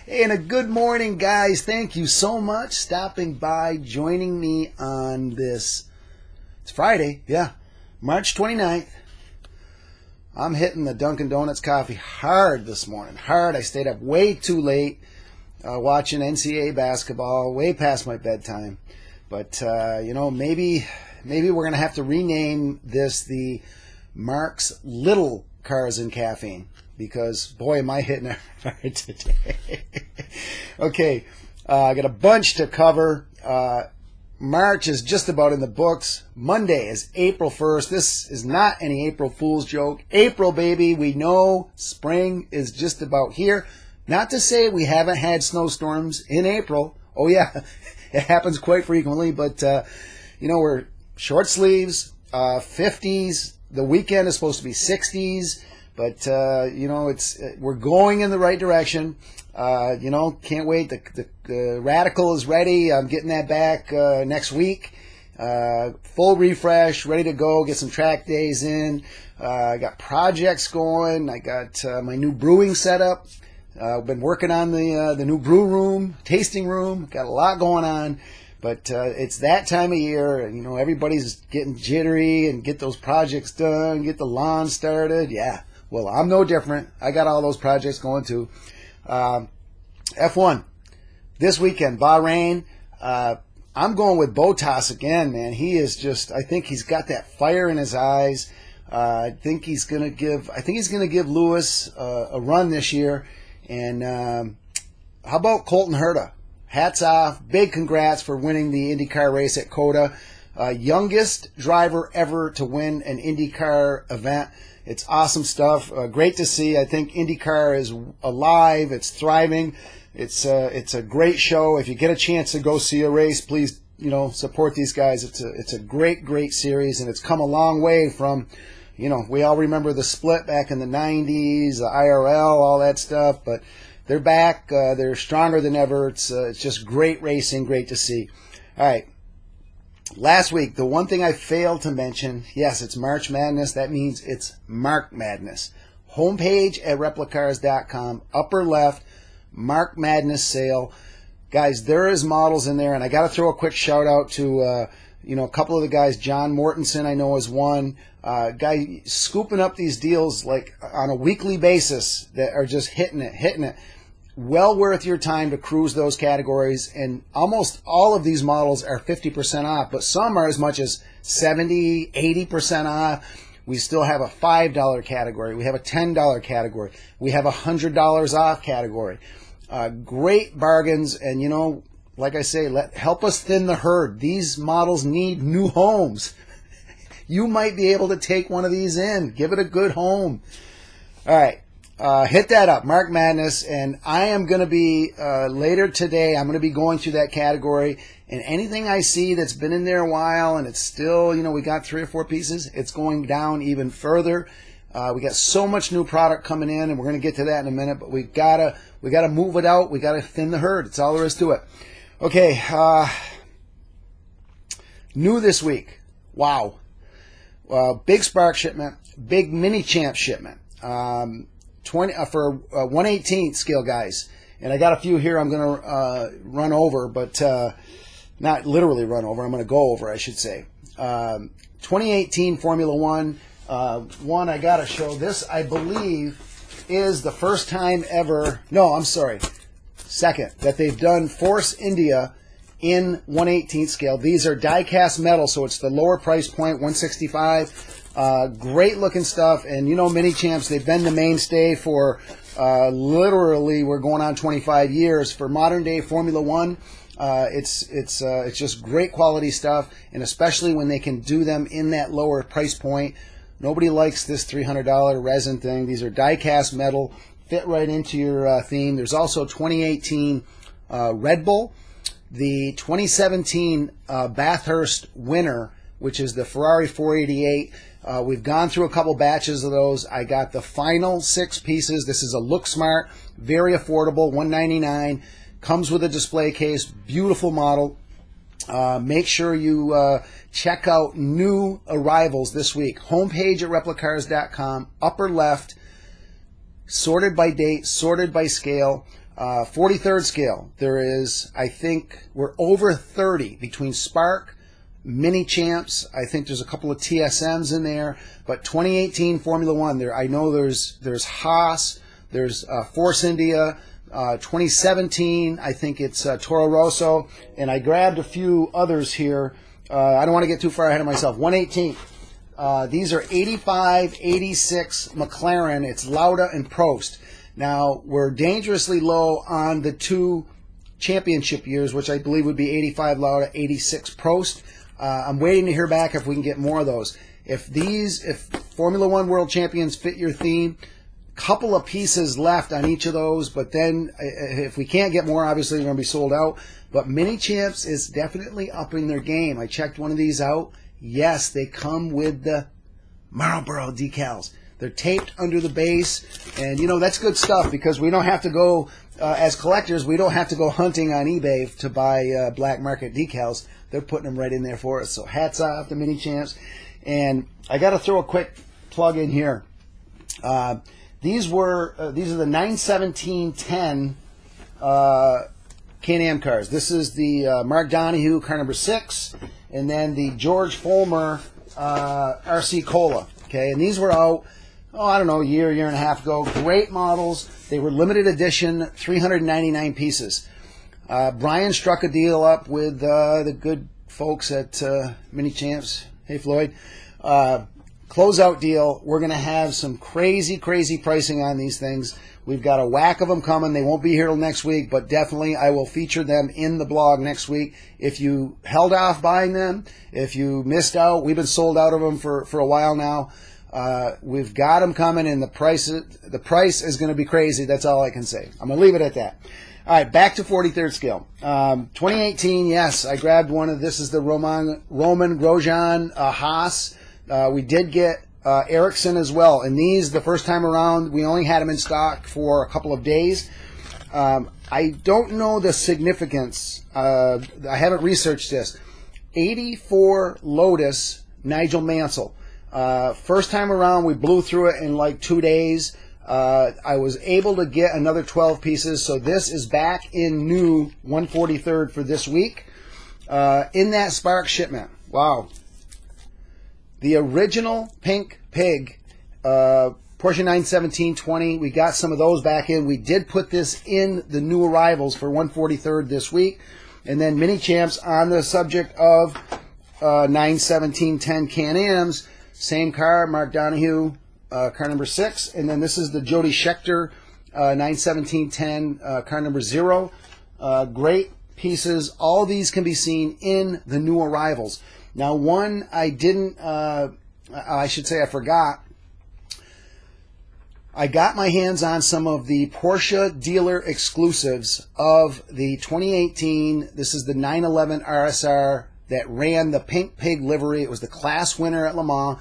Hey, and a good morning, guys. Thank you so much stopping by, joining me on this. It's Friday, yeah, March 29th. I'm hitting the Dunkin' Donuts coffee hard this morning. Hard. I stayed up way too late watching NCAA basketball, way past my bedtime. But, maybe we're going to have to rename this the Mark's Little Cars and Caffeine. Because, boy, am I hitting it hard today. Okay, I got a bunch to cover. March is just about in the books. Monday is April 1st. This is not any April Fool's joke. April, baby, we know spring is just about here. Not to say we haven't had snowstorms in April. Oh, yeah, it happens quite frequently. But, we're short sleeves, 50s. The weekend is supposed to be 60s. But, we're going in the right direction. Can't wait. The Radical is ready. I'm getting that back next week. Full refresh, ready to go. Get some track days in. I got projects going. I got my new brewing setup. I've been working on the new brew room, tasting room. Got a lot going on. But it's that time of year, and, everybody's getting jittery and get those projects done, get the lawn started. Yeah. Well, I'm no different. I got all those projects going too. F1 this weekend, Bahrain. I'm going with Bottas again, man. He is I think he's got that fire in his eyes. I think he's gonna give Lewis a run this year. And how about Colton Herta? Hats off. Big congrats for winning the IndyCar race at COTA. Youngest driver ever to win an IndyCar event. It's awesome stuff. Great to see. I think IndyCar is alive. It's thriving. It's a great show. If you get a chance to go see a race, please, support these guys. It's a great series, and it's come a long way from, we all remember the split back in the 90s, the IRL, all that stuff, but they're back. They're stronger than ever. It's just great racing. Great to see. All right. Last week, the one thing I failed to mention, yes, it's March Madness. That means it's Mark Madness. Homepage at replicars.com, upper left, Mark Madness sale. Guys, there is models in there, and I got to throw a quick shout out to, a couple of the guys. John Mortensen, I know, is one. Guy scooping up these deals like on a weekly basis that are just hitting it. Well worth your time to cruise those categories, and almost all of these models are 50% off, but some are as much as 70, 80% off. We still have a $5 category. We have a $10 category. We have a $100 off category. Great bargains, and like I say, help us thin the herd. These models need new homes. You might be able to take one of these in. Give it a good home. All right. Hit that up, Mark Madness, and I am going to be, later today, I'm going to be going through that category, and anything I see that's been in there a while and it's still, we got 3 or 4 pieces, it's going down even further. We got so much new product coming in, and we're going to get to that in a minute, but we gotta move it out. We gotta thin the herd. It's all there is to it. Okay, new this week. Wow. Big Spark shipment, big Mini Champ shipment. 20 for 1/18 scale, guys, and I got a few here I'm going to run over, but not literally run over. I'm going to go over, I should say. 2018 Formula One. One I got to show. This, I believe, is the first time ever. No, I'm sorry. Second that they've done Force India in 1/18 scale. These are die-cast metal, so it's the lower price point, 165. Great looking stuff, and Mini Champs, they've been the mainstay for literally, we're going on 25 years for modern day Formula One. It's just great quality stuff, and especially when they can do them in that lower price point. Nobody likes this $300 resin thing. These are die-cast metal, fit right into your theme. There's also 2018 Red Bull, the 2017 Bathurst winner, which is the Ferrari 488. We've gone through a couple batches of those. I got the final 6 pieces. This is a Look Smart, very affordable, $199. Comes with a display case, beautiful model. Make sure you check out new arrivals this week. Homepage at replicars.com, upper left, sorted by date, sorted by scale. 43rd scale, there is, I think, we're over 30 between Spark, Mini Champs. I think there's a couple of TSMs in there, but 2018 Formula One, there, I know there's Haas, there's Force India, 2017, I think it's Toro Rosso, and I grabbed a few others here. I don't want to get too far ahead of myself. 118. These are 85, 86 McLaren. It's Lauda and Prost. Now, we're dangerously low on the 2 championship years, which I believe would be 85 Lauda, 86 Prost. I'm waiting to hear back if we can get more of those. If Formula One World Champions fit your theme, couple of pieces left on each of those, but then if we can't get more, obviously they're going to be sold out. But Mini Champs is definitely upping their game. I checked one of these out. Yes, they come with the Marlboro decals. They're taped under the base, and you know that's good stuff because we don't have to go, as collectors, we don't have to go hunting on eBay to buy black market decals. They're putting them right in there for us. So hats off to Mini Champs. And I got to throw a quick plug in here. These are the 91710 Can-Am cars. This is the Mark Donohue car number 6, and then the George Fulmer RC Cola. Okay, and these were out, I don't know, a year and a half ago. Great models. They were limited edition, 399 pieces. Brian struck a deal up with the good folks at Mini Champs. Hey, Floyd. Closeout deal. We're going to have some crazy pricing on these things. We've got a whack of them coming. They won't be here till next week, but definitely I will feature them in the blog next week. If you held off buying them, if you missed out, we've been sold out of them for a while now. We've got them coming, and the price is going to be crazy. That's all I can say. I'm going to leave it at that. All right, back to 43rd scale. 2018, yes, I grabbed one of this. Is the Roman Grosjean Haas. We did get Ericsson as well, and these, the first time around, we only had them in stock for a couple of days. I don't know the significance. I haven't researched this. 84 Lotus Nigel Mansell. First time around, we blew through it in like 2 days. I was able to get another 12 pieces, so this is back in new 143rd for this week. In that Spark shipment. Wow. The original Pink Pig, Porsche 917-20, we got some of those back in. We did put this in the new arrivals for 143rd this week. And then Mini Champs on the subject of 917-10 Can-Ams. Same car, Mark Donohue, car number 6. And then this is the Jody Scheckter 917-10 car number 0. Great pieces. All these can be seen in the new arrivals. Now, one I didn't, I should say I forgot. I got my hands on some of the Porsche dealer exclusives of the 2018. This is the 911 RSR that ran the Pink Pig livery. It was the class winner at Le Mans,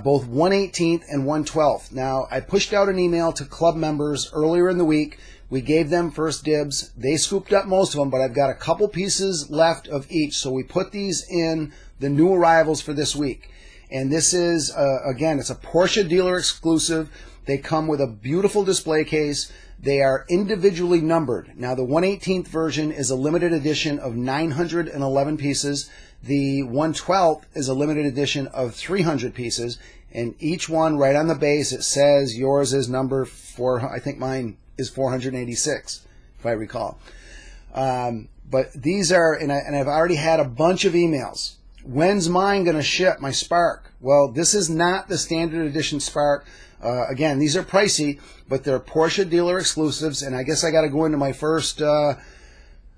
both 118th and 112th. Now, I pushed out an email to club members earlier in the week. We gave them first dibs. They scooped up most of them, but I've got a couple pieces left of each. So we put these in the new arrivals for this week. And this is, again, it's a Porsche dealer exclusive. They come with a beautiful display case. They are individually numbered. Now, the 118th version is a limited edition of 911 pieces. The 112th is a limited edition of 300 pieces. And each one, right on the base, it says yours is number 4, I think mine is 486, if I recall. But these are, and I've already had a bunch of emails. When's mine going to ship, my Spark? Well, this is not the standard edition Spark. Again, these are pricey, but they're Porsche dealer exclusives, and I guess I got to go into my first, I'm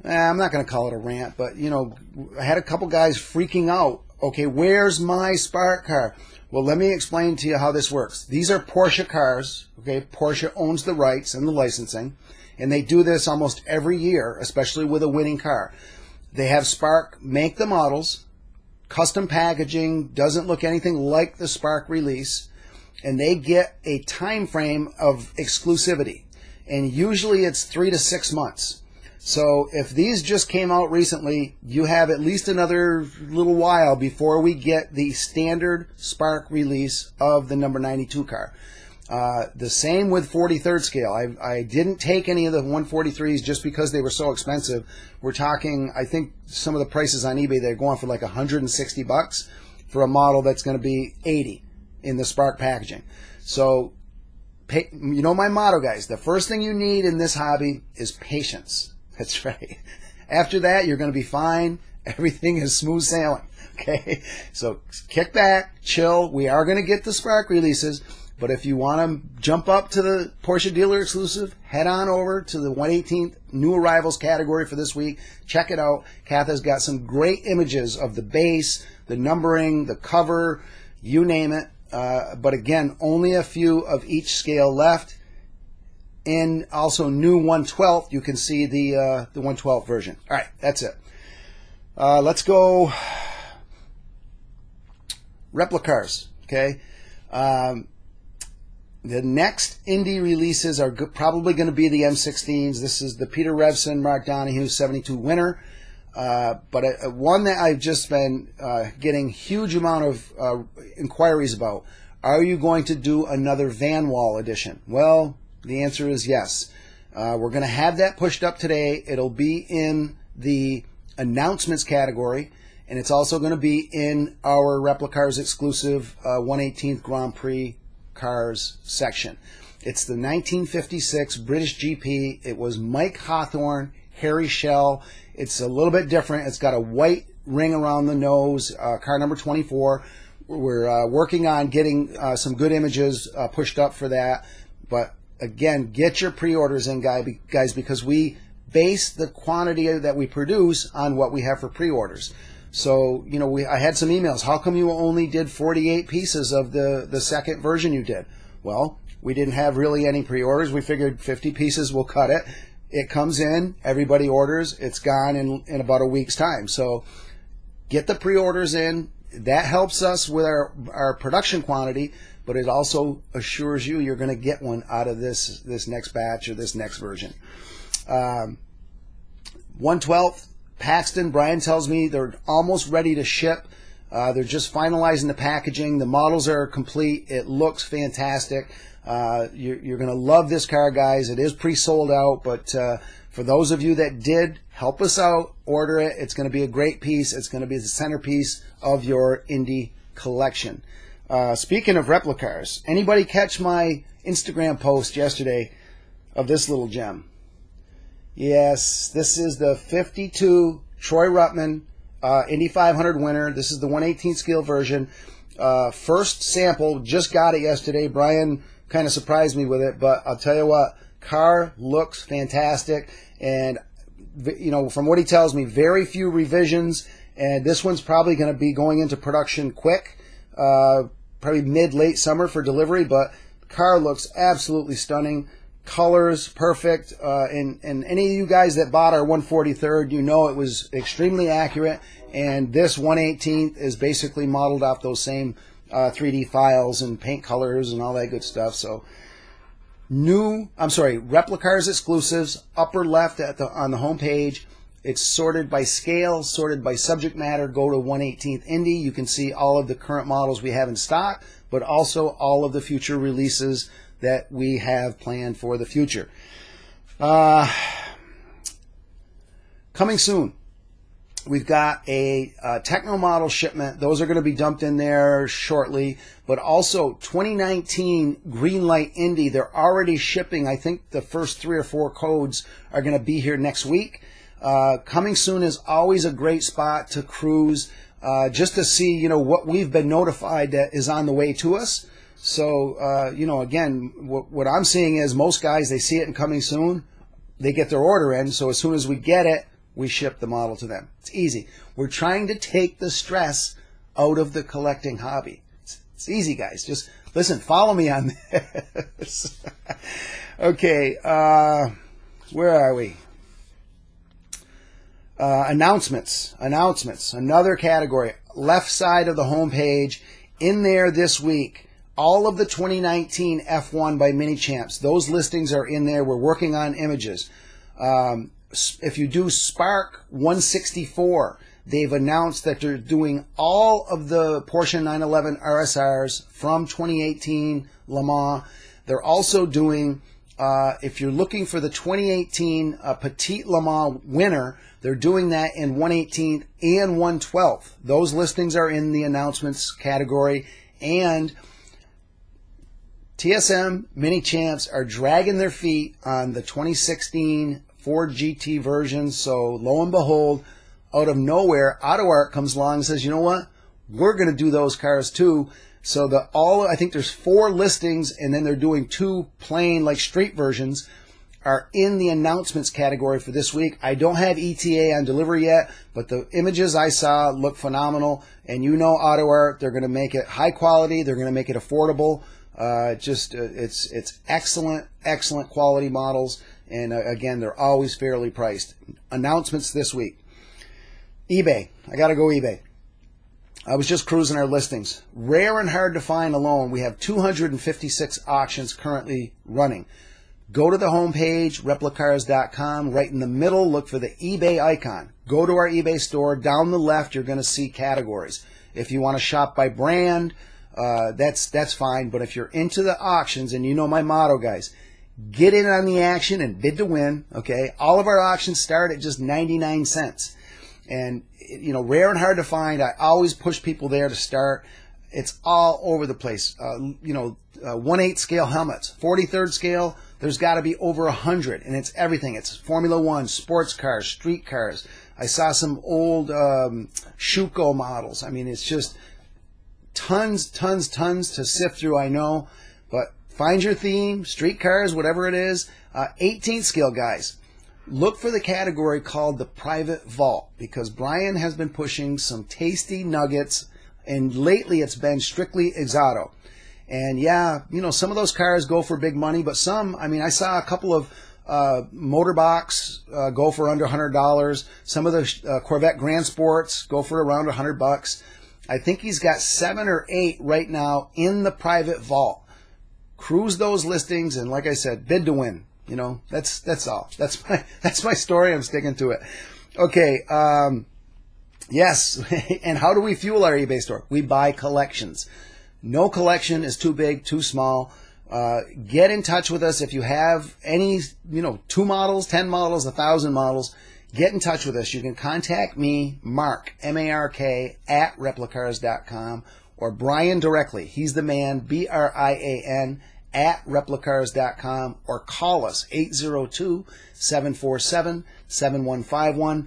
not going to call it a rant, but, you know, I had a couple guys freaking out. Okay, where's my Spark car? Well, let me explain to you how this works. These are Porsche cars. Okay, Porsche owns the rights and the licensing, and they do this almost every year, especially with a winning car. They have Spark make the models, custom packaging, doesn't look anything like the Spark release, and they get a time frame of exclusivity, and usually it's 3 to 6 months. So if these just came out recently, you have at least another little while before we get the standard Spark release of the number 92 car. The same with 43rd scale. I didn't take any of the 143s just because they were so expensive. We're talking, I think some of the prices on eBay, they're going for like $160 for a model that's going to be 80 in the Spark packaging. So, you know my motto, guys. The first thing you need in this hobby is patience. That's right. After that, you're going to be fine. Everything is smooth sailing. Okay? So kick back, chill. We are going to get the Spark releases. But if you want to jump up to the Porsche Dealer Exclusive, head on over to the 118th New Arrivals category for this week. Check it out. Kath has got some great images of the base, the numbering, the cover, you name it. But again, only a few of each scale left. And also new 112th, you can see the 112th version. All right, that's it. Let's go replicas, okay? The next Indy releases are probably going to be the M16s. This is the Peter Revson, Mark Donohue 72 winner. But one that I've just been getting huge amount of inquiries about. Are you going to do another Van Wall edition? Well, the answer is yes. We're going to have that pushed up today. It'll be in the announcements category, and it's also going to be in our Replicars exclusive 118th Grand Prix cars section. It's the 1956 British GP. It was Mike Hawthorne, Harry Schell. It's a little bit different. It's got a white ring around the nose, car number 24. We're working on getting some good images pushed up for that. But again, get your pre-orders in, guys, because we base the quantity that we produce on what we have for pre-orders. So, you know, I had some emails. How come you only did 48 pieces of the second version you did? Well, we didn't have really any pre-orders. We figured 50 pieces will cut it. It comes in, everybody orders, it's gone in about a week's time. So get the pre-orders in. That helps us with our production quantity, but it also assures you you're going to get one out of this next batch or this next version. 112th. Paxton, Brian tells me they're almost ready to ship. They're just finalizing the packaging. The models are complete. It looks fantastic. You're going to love this car, guys. It is pre-sold out, but for those of you that did, help us out. Order it. It's going to be a great piece. It's going to be the centerpiece of your Indy collection. Speaking of replicas, anybody catch my Instagram post yesterday of this little gem? Yes, this is the 52 Troy Ruttman Indy 500 winner. This is the 118 scale version. First sample, just got it yesterday. Brian kind of surprised me with it, but I'll tell you what, car looks fantastic. And, you know, from what he tells me, very few revisions. And this one's probably going to be going into production quick, probably mid-late summer for delivery. But the car looks absolutely stunning. Colors perfect, and any of you guys that bought our 143rd, you know it was extremely accurate, and this 118th is basically modeled off those same 3D files and paint colors and all that good stuff. So Replicars exclusives, upper left on the home page. It's sorted by scale, sorted by subject matter. Go to 118th Indy. You can see all of the current models we have in stock, but also all of the future releases that we have planned for the future. Coming soon, we've got a Techno model shipment. Those are going to be dumped in there shortly. But also 2019 Greenlight Indy. They're already shipping. I think the first 3 or 4 codes are going to be here next week. Coming soon is always a great spot to cruise, just to see, you know, what we've been notified that is on the way to us. So, you know, again, what I'm seeing is most guys, they see it in coming soon, they get their order in, so as soon as we get it, we ship the model to them. It's easy. We're trying to take the stress out of the collecting hobby. It's easy, guys. Just listen, follow me on this. Okay, where are we? Announcements. Another category. Left side of the home page. In there this week, all of the 2019 F1 by Mini Champs. Those listings are in there. We're working on images. If you do Spark 164, they've announced that they're doing all of the Porsche 911 RSRs from 2018 Le Mans. They're also doing, if you're looking for the 2018 Petite Le Mans winner, they're doing that in 1/18th and 1/12th. Those listings are in the announcements category. And TSM Mini Champs are dragging their feet on the 2016 Ford GT version. So lo and behold, out of nowhere, AutoArt comes along and says, you know what? We're going to do those cars too. So I think there's 4 listings, and then they're doing 2 plain like street versions are in the announcements category for this week. I don't have ETA on delivery yet, but the images I saw look phenomenal. And you know AutoArt, they're going to make it high quality. They're going to make it affordable. It's excellent quality models. And again, they're always fairly priced. Announcements this week. eBay. I got to go eBay. I was just cruising our listings. Rare and hard to find alone. We have 256 auctions currently running. Go to the homepage, replicars.com. Right in the middle, look for the eBay icon. Go to our eBay store. Down the left, you're going to see categories. If you want to shop by brand, that's fine. But if you're into the auctions, and you know my motto, guys, get in on the action and bid to win. Okay, all of our auctions start at just 99 cents. And, you know, rare and hard to find. I always push people there to start. It's all over the place. 1/8 scale helmets, 43rd scale. There's got to be over 100, and it's everything. It's Formula One, sports cars, street cars. I saw some old Schuko models. I mean, it's just tons to sift through, I know. But find your theme, street cars, whatever it is. 18th scale, guys. Look for the category called the private vault, because Brian has been pushing some tasty nuggets, and lately it's been strictly Exoto. And yeah, you know, some of those cars go for big money, but some, I mean, I saw a couple of motorbox go for under $100. Some of the Corvette Grand Sports go for around $100. I think he's got 7 or 8 right now in the private vault. Cruise those listings, and like I said, bid to win. You know, that's all. That's my story. I'm sticking to it. Okay. Yes. And how do we fuel our eBay store? We buy collections. No collection is too big, too small. Get in touch with us if you have any, 2 models, 10 models, 1,000 models. Get in touch with us. You can contact me, Mark, M-A-R-K, at replicars.com, or Brian directly. He's the man, B-R-I-A-N, at replicars.com, or call us 802-747-7151.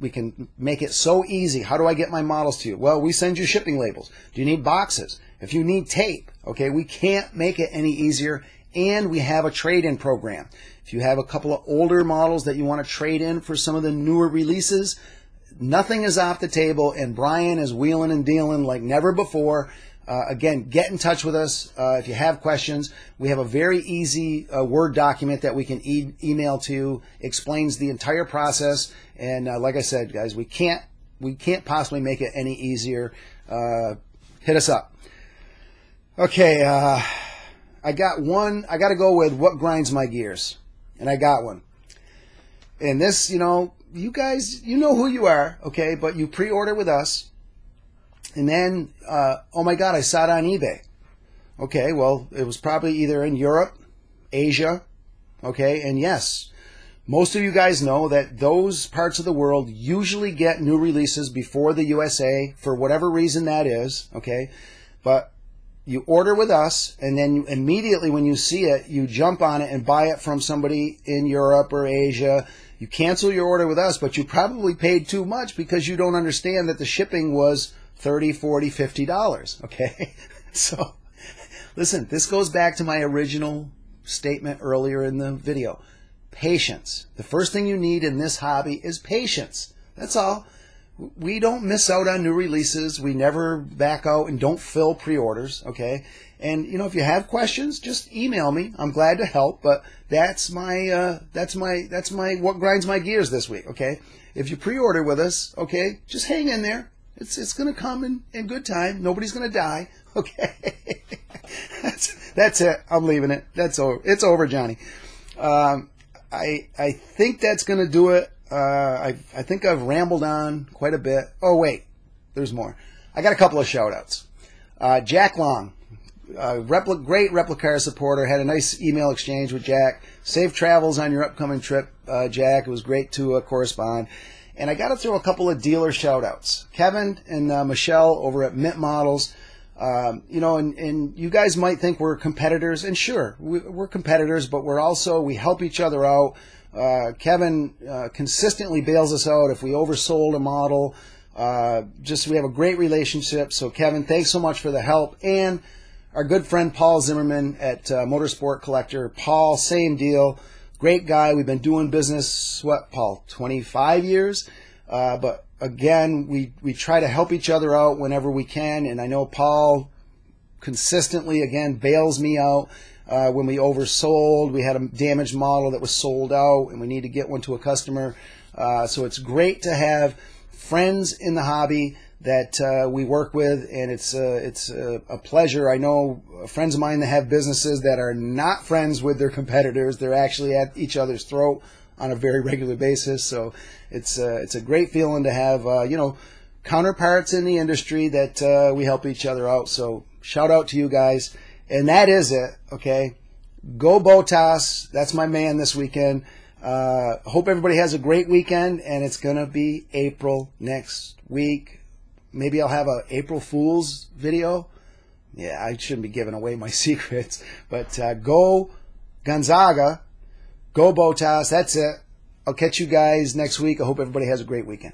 We can make it so easy. How do I get my models to you? Well, we send you shipping labels. Do you need boxes? If you need tape, okay, we can't make it any easier. And we have a trade-in program. If you have a couple of older models that you want to trade in for some of the newer releases, nothing is off the table, and Brian is wheeling and dealing like never before. Again, get in touch with us if you have questions. We have a very easy Word document that we can email to you. Explains the entire process. And like I said, guys, we can't possibly make it any easier. Hit us up. Okay, I got one. I got to go with what grinds my gears, and I got one. And this, you guys, you know who you are, okay? But you pre-order with us. And then, oh my God, I saw it on eBay. Okay, well, it was probably either in Europe, Asia, okay? And yes, most of you guys know that those parts of the world usually get new releases before the USA, for whatever reason that is, okay? But you order with us, and then you immediately when you see it, you jump on it and buy it from somebody in Europe or Asia. You cancel your order with us, but you probably paid too much because you don't understand that the shipping was $30, $40, $50, okay? So, listen, this goes back to my original statement earlier in the video. Patience. The first thing you need in this hobby is patience. That's all. We don't miss out on new releases. We never back out and don't fill pre-orders, okay? And, if you have questions, just email me. I'm glad to help, but that's my what grinds my gears this week, okay? If you pre-order with us, okay, just hang in there. It's going to come in good time. Nobody's going to die. Okay. That's it. I'm leaving it. That's over. It's over, Johnny. I think that's going to do it. I think I've rambled on quite a bit. Oh, wait. There's more. I got a couple of shout-outs. Jack Long. great Replicar supporter. Had a nice email exchange with Jack. Safe travels on your upcoming trip, Jack. It was great to correspond. And I got to throw a couple of dealer shout-outs. Kevin and Michelle over at Mint Models. And you guys might think we're competitors, and sure, we're competitors, but we help each other out. Kevin consistently bails us out if we oversold a model. We have a great relationship. So Kevin, thanks so much for the help. And our good friend Paul Zimmerman at Motorsport Collector. Paul, same deal. Great guy. We've been doing business, Paul, 25 years? But again, we try to help each other out whenever we can. And I know Paul consistently, again, bails me out when we oversold. We had a damaged model that was sold out, and we need to get one to a customer. So it's great to have friends in the hobby that we work with, and it's a pleasure. I know friends of mine that have businesses that are not friends with their competitors. They're actually at each other's throat on a very regular basis. So it's a great feeling to have counterparts in the industry that we help each other out. So shout out to you guys, and that is it. Okay, go Botas. That's my man this weekend. Hope everybody has a great weekend, and it's gonna be April next week. Maybe I'll have a April Fool's video. Yeah, I shouldn't be giving away my secrets. But go Gonzaga. Go Botas. That's it. I'll catch you guys next week. I hope everybody has a great weekend.